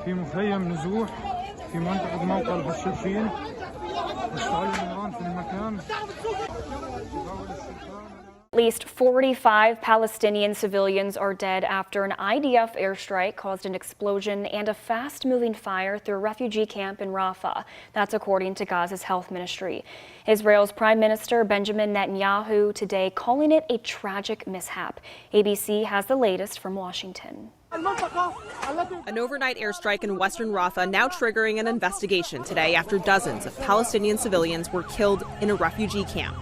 في مخيم نزوح في منطقة موقع الحشاشين. اشتعل النيران في المكان. At least 45 Palestinian civilians are dead after an IDF airstrike caused an explosion and a fast-moving fire through a refugee camp in Rafah. That's according to Gaza's health ministry. Israel's Prime Minister Benjamin Netanyahu today calling it a tragic mishap. ABC has the latest from Washington. An overnight airstrike in western Rafah now triggering an investigation today after dozens of Palestinian civilians were killed in a refugee camp.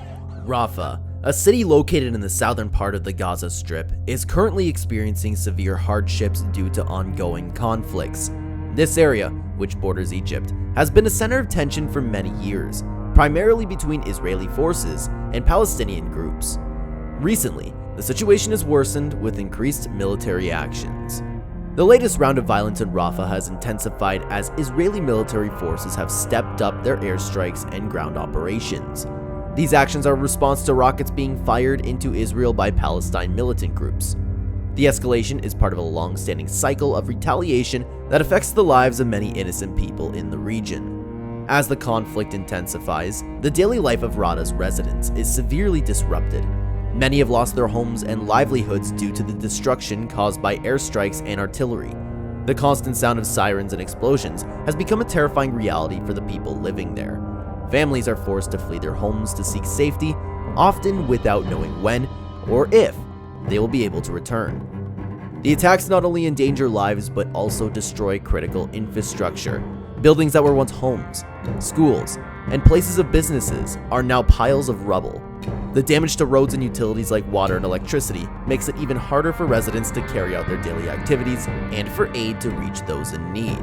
Rafah, a city located in the southern part of the Gaza Strip, is currently experiencing severe hardships due to ongoing conflicts. This area, which borders Egypt, has been a center of tension for many years, primarily between Israeli forces and Palestinian groups. Recently, the situation has worsened with increased military actions. The latest round of violence in Rafah has intensified as Israeli military forces have stepped up their airstrikes and ground operations. These actions are a response to rockets being fired into Israel by Palestine militant groups. The escalation is part of a long-standing cycle of retaliation that affects the lives of many innocent people in the region. As the conflict intensifies, the daily life of Rafah's residents is severely disrupted. Many have lost their homes and livelihoods due to the destruction caused by airstrikes and artillery. The constant sound of sirens and explosions has become a terrifying reality for the people living there. Families are forced to flee their homes to seek safety, often without knowing when or if they will be able to return. The attacks not only endanger lives but also destroy critical infrastructure. Buildings that were once homes, schools, and places of businesses are now piles of rubble. The damage to roads and utilities like water and electricity makes it even harder for residents to carry out their daily activities and for aid to reach those in need.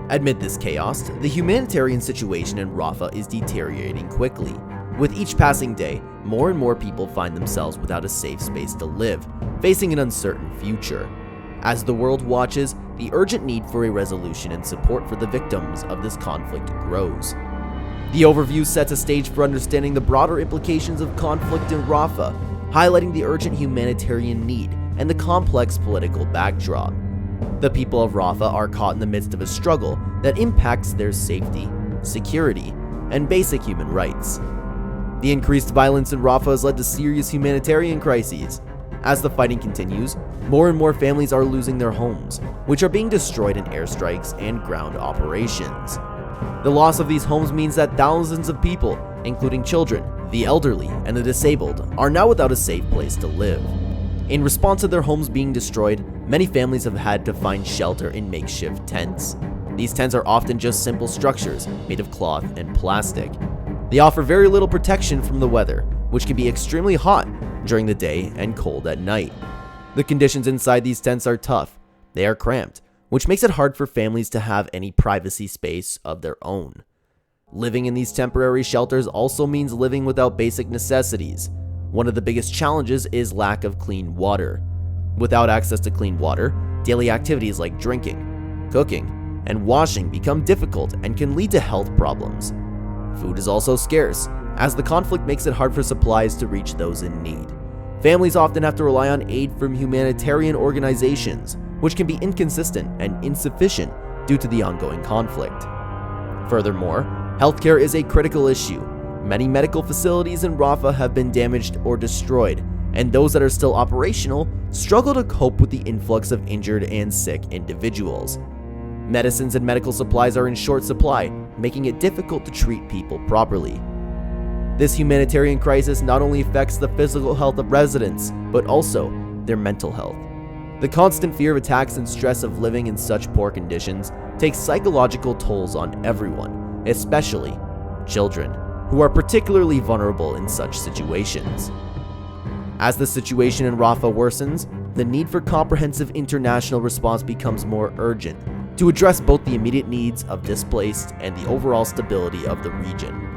Amid this chaos, the humanitarian situation in Rafah is deteriorating quickly. With each passing day, more and more people find themselves without a safe space to live, facing an uncertain future. As the world watches, the urgent need for a resolution and support for the victims of this conflict grows. The overview sets a stage for understanding the broader implications of conflict in Rafah, highlighting the urgent humanitarian need and the complex political backdrop. The people of Rafah are caught in the midst of a struggle that impacts their safety, security, and basic human rights. The increased violence in Rafah has led to serious humanitarian crises. As the fighting continues, more and more families are losing their homes, which are being destroyed in airstrikes and ground operations. The loss of these homes means that thousands of people, including children, the elderly, and the disabled, are now without a safe place to live. In response to their homes being destroyed, many families have had to find shelter in makeshift tents. These tents are often just simple structures made of cloth and plastic. They offer very little protection from the weather, which can be extremely hot during the day and cold at night. The conditions inside these tents are tough. They are cramped, which makes it hard for families to have any privacy space of their own. Living in these temporary shelters also means living without basic necessities. One of the biggest challenges is lack of clean water. Without access to clean water, daily activities like drinking, cooking, and washing become difficult and can lead to health problems. Food is also scarce, as the conflict makes it hard for supplies to reach those in need. Families often have to rely on aid from humanitarian organizations, which can be inconsistent and insufficient due to the ongoing conflict. Furthermore, healthcare is a critical issue. Many medical facilities in Rafah have been damaged or destroyed, and those that are still operational struggle to cope with the influx of injured and sick individuals. Medicines and medical supplies are in short supply, making it difficult to treat people properly. This humanitarian crisis not only affects the physical health of residents, but also their mental health. The constant fear of attacks and stress of living in such poor conditions takes psychological tolls on everyone, especially children, who are particularly vulnerable in such situations. As the situation in Rafah worsens, the need for comprehensive international response becomes more urgent to address both the immediate needs of displaced and the overall stability of the region.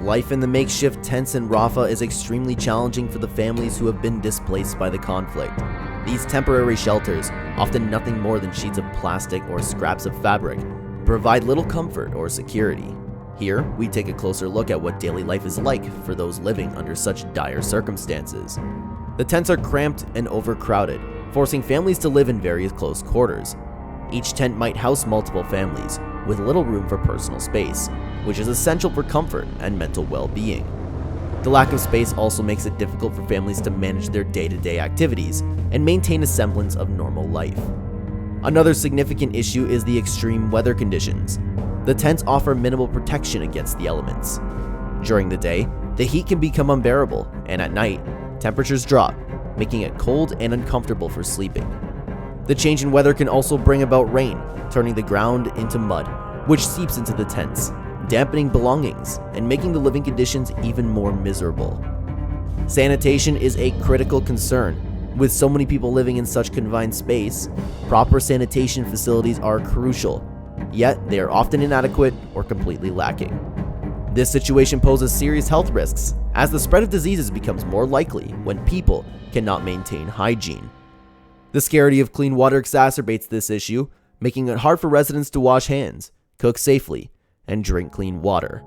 Life in the makeshift tents in Rafah is extremely challenging for the families who have been displaced by the conflict. These temporary shelters, often nothing more than sheets of plastic or scraps of fabric, provide little comfort or security. Here, we take a closer look at what daily life is like for those living under such dire circumstances. The tents are cramped and overcrowded, forcing families to live in various close quarters. Each tent might house multiple families, with little room for personal space, which is essential for comfort and mental well-being. The lack of space also makes it difficult for families to manage their day-to-day activities and maintain a semblance of normal life. Another significant issue is the extreme weather conditions. The tents offer minimal protection against the elements. During the day, the heat can become unbearable, and at night, temperatures drop, making it cold and uncomfortable for sleeping. The change in weather can also bring about rain, turning the ground into mud, which seeps into the tents, dampening belongings and making the living conditions even more miserable. Sanitation is a critical concern. With so many people living in such confined space, proper sanitation facilities are crucial, yet they are often inadequate or completely lacking. This situation poses serious health risks, as the spread of diseases becomes more likely when people cannot maintain hygiene. The scarcity of clean water exacerbates this issue, making it hard for residents to wash hands, cook safely, and drink clean water.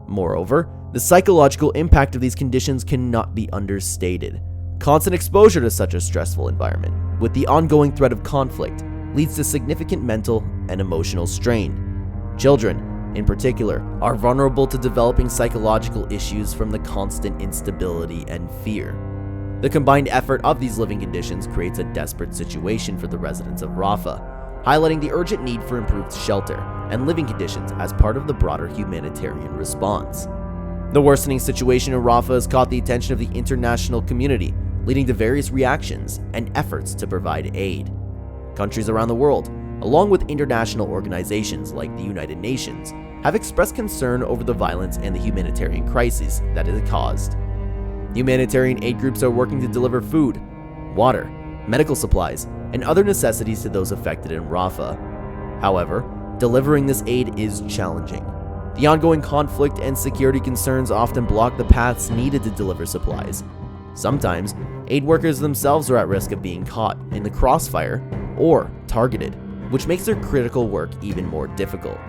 Moreover, the psychological impact of these conditions cannot be understated. Constant exposure to such a stressful environment, with the ongoing threat of conflict, leads to significant mental and emotional strain. Children, in particular, are vulnerable to developing psychological issues from the constant instability and fear. The combined effort of these living conditions creates a desperate situation for the residents of Rafah, highlighting the urgent need for improved shelter and living conditions as part of the broader humanitarian response. The worsening situation in Rafah has caught the attention of the international community, leading to various reactions and efforts to provide aid. Countries around the world, along with international organizations like the United Nations, have expressed concern over the violence and the humanitarian crisis that it has caused. Humanitarian aid groups are working to deliver food, water, medical supplies, and other necessities to those affected in Rafah. However, delivering this aid is challenging. The ongoing conflict and security concerns often block the paths needed to deliver supplies. Sometimes, aid workers themselves are at risk of being caught in the crossfire or targeted, which makes their critical work even more difficult.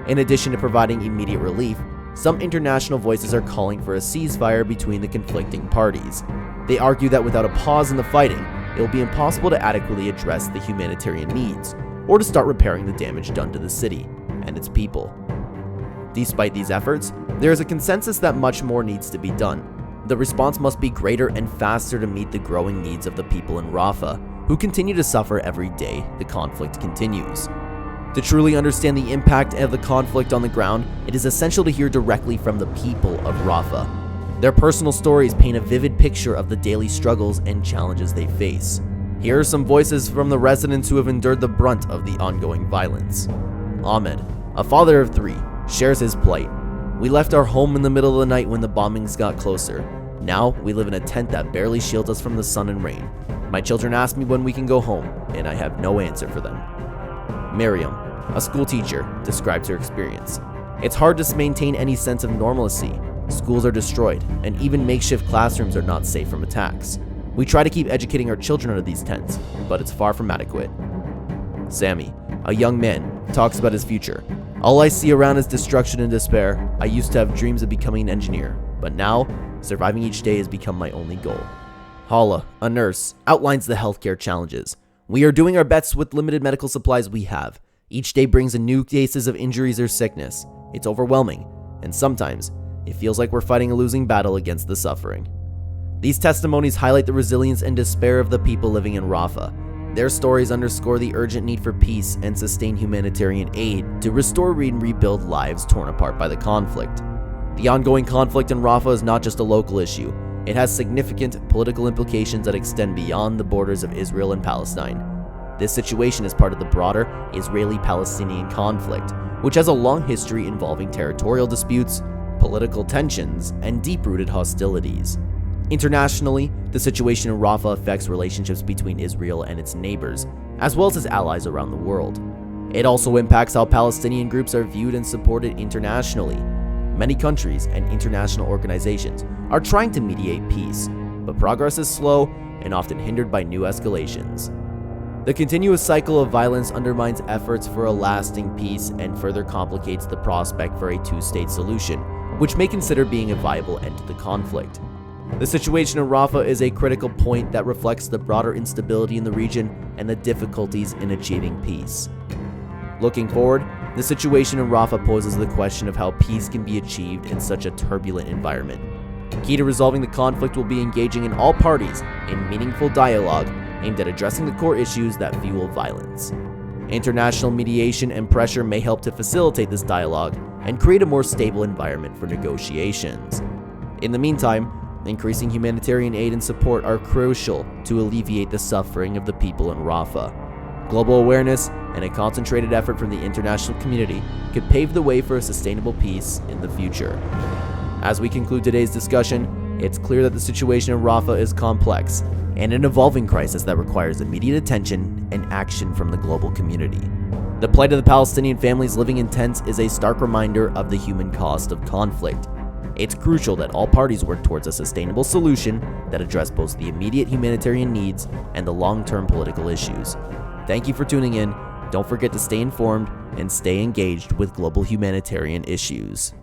In addition to providing immediate relief, some international voices are calling for a ceasefire between the conflicting parties. They argue that without a pause in the fighting, it will be impossible to adequately address the humanitarian needs or to start repairing the damage done to the city and its people. Despite these efforts, there is a consensus that much more needs to be done. The response must be greater and faster to meet the growing needs of the people in Rafah, who continue to suffer every day the conflict continues. To truly understand the impact of the conflict on the ground, it is essential to hear directly from the people of Rafah. Their personal stories paint a vivid picture of the daily struggles and challenges they face. Here are some voices from the residents who have endured the brunt of the ongoing violence. Ahmed, a father of 3, shares his plight. "We left our home in the middle of the night when the bombings got closer. Now we live in a tent that barely shields us from the sun and rain. My children ask me when we can go home, and I have no answer for them." Miriam, a school teacher, describes her experience. "It's hard to maintain any sense of normalcy. Schools are destroyed, and even makeshift classrooms are not safe from attacks. We try to keep educating our children out of these tents, but it's far from adequate." Sammy, a young man, talks about his future. "All I see around is destruction and despair. I used to have dreams of becoming an engineer, but now, surviving each day has become my only goal." Hala, a nurse, outlines the healthcare challenges. "We are doing our best with limited medical supplies we have. Each day brings in new cases of injuries or sickness. It's overwhelming, and sometimes it feels like we're fighting a losing battle against the suffering." These testimonies highlight the resilience and despair of the people living in Rafah. Their stories underscore the urgent need for peace and sustained humanitarian aid to restore and rebuild lives torn apart by the conflict. The ongoing conflict in Rafah is not just a local issue. It has significant political implications that extend beyond the borders of Israel and Palestine. This situation is part of the broader Israeli-Palestinian conflict, which has a long history involving territorial disputes, political tensions, and deep-rooted hostilities. Internationally, the situation in Rafah affects relationships between Israel and its neighbors, as well as its allies around the world. It also impacts how Palestinian groups are viewed and supported internationally. Many countries and international organizations are trying to mediate peace, but progress is slow and often hindered by new escalations. The continuous cycle of violence undermines efforts for a lasting peace and further complicates the prospect for a two-state solution, which may consider being a viable end to the conflict. The situation in Rafah is a critical point that reflects the broader instability in the region and the difficulties in achieving peace. Looking forward, the situation in Rafah poses the question of how peace can be achieved in such a turbulent environment. Key to resolving the conflict will be engaging in all parties in meaningful dialogue aimed at addressing the core issues that fuel violence. International mediation and pressure may help to facilitate this dialogue and create a more stable environment for negotiations. In the meantime, increasing humanitarian aid and support are crucial to alleviate the suffering of the people in Rafah. Global awareness and a concentrated effort from the international community could pave the way for a sustainable peace in the future. As we conclude today's discussion, it's clear that the situation in Rafah is complex and an evolving crisis that requires immediate attention and action from the global community. The plight of the Palestinian families living in tents is a stark reminder of the human cost of conflict. It's crucial that all parties work towards a sustainable solution that addresses both the immediate humanitarian needs and the long-term political issues. Thank you for tuning in. Don't forget to stay informed and stay engaged with global humanitarian issues.